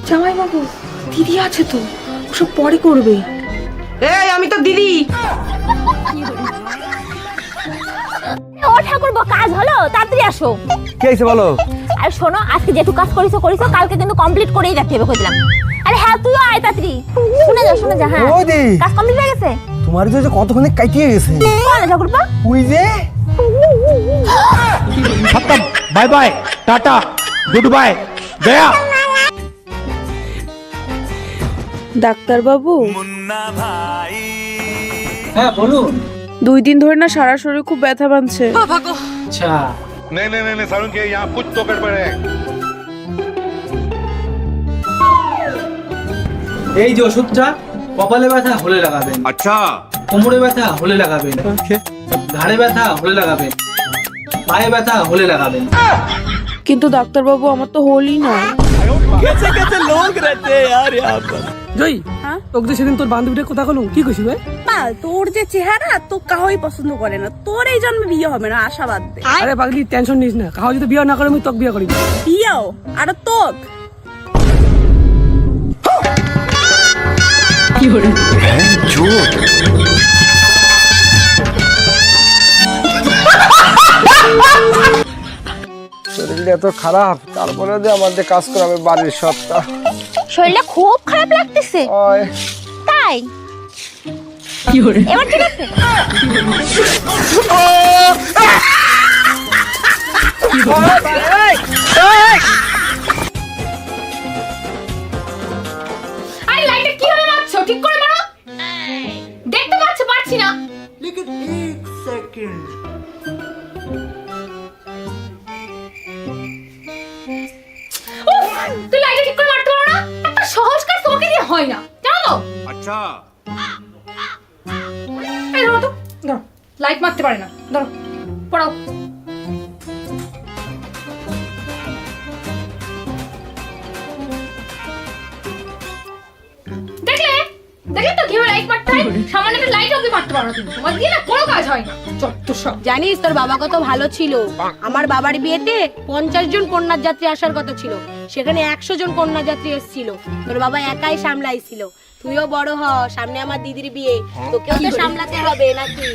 জামাই বাবু, দিদি আছে তো, ওসব পরে করবে। এই আমি তো দিদি। ও ঠাকুর কাজ হলো, তাড়াতাড়ি আসো। কি হয়েছে বলো? আরে শোনো, আজকে যেটুকু কাজ করিছো কালকে কিন্তু কমপ্লিট করেই রাখতে হবে কইলাম। আরে হ্যাঁ, তুইও আয় তাড়াতাড়ি। শুনে যা হ্যাঁ। ওই দি কাজ কমপ্লিট হয়ে গেছে। তোমার যে কতক্ষণে কাটিয়ে গেছে। বল ঠাকুরপা। ওই যে खत्म, बाय बाय, टाटा, गुड बाय, गया। ডাক্তার বাবু, হ্যাঁ বলুন। 2 দিন ধরে না সারা শরীর খুব ব্যথা বাঁধছে। আচ্ছা नहीं नहीं नहीं सारुण के यहाँ कुछ तो गड़बड़ है। এই যে ওষুধটা কপালে ব্যথা হলে লাগাবেন, अच्छा কোমরে ব্যথা হলে লাগাবেন, ঘাড়ে ব্যথা হলে লাগাবেন, পায়ে ব্যথা হলে লাগাবেন। কিন্তু ডাক্তার বাবু, আমার তো হলই না। জয়ী, তোকে যে সেদিন তোর বান্ধবীটা কথা কলুম কি কইছি ভাই? তোর যে চেহারা তো কাউই পছন্দ করে না, তোর এই জন্মে বিয়ে হবে না, আশাবাদ দে। আরে পাগলি, টেনশন নিস না, কাউ যদি বিয়ে না করে আমি তোকে বিয়ে করিব। বিয়েও আর তোক শরীরটা এত খারাপ, তারপরে যে আমাদের কাজ করাবে বাড়ির সবটা। শরীরটা খুব খারাপ লাগতেছে। ওই তাই এবার ঠিক আছে? আরে লাইটটা কিভাবে মারছো? ঠিক করে মারো। দেখতে পাচ্ছি না। উফ, তুই লাইটটা ঠিক করে মারতে পারো না? একটা সহজ কাজ তোমাকে দিয়ে হয় না, জানো তো? अच्छा এই ধরো তো, ধরো। লাইট মারতে পারে না, ধরো, পড়াও। দেখলে দেখলে তো কিভাবে লাইট মারতে হয়? সামান্য একটা লাইট ওকে মারতে পারো তুমি, তোমার দিয়ে না কোনো কাজ হয় না। যত সব। জানিস তোর বাবা কত ভালো ছিল। আমার বাবার বিয়েতে 50 জন কন্যা যাত্রী আসার কথা ছিল, সেখানে 100 জন কন্যা যাত্রী এসেছিল। তোর বাবা একাই সামলাইছিল। তুইও বড় হ, সামনে আমার দিদির বিয়ে, তোকেও তো সামলাতে হবে নাকি?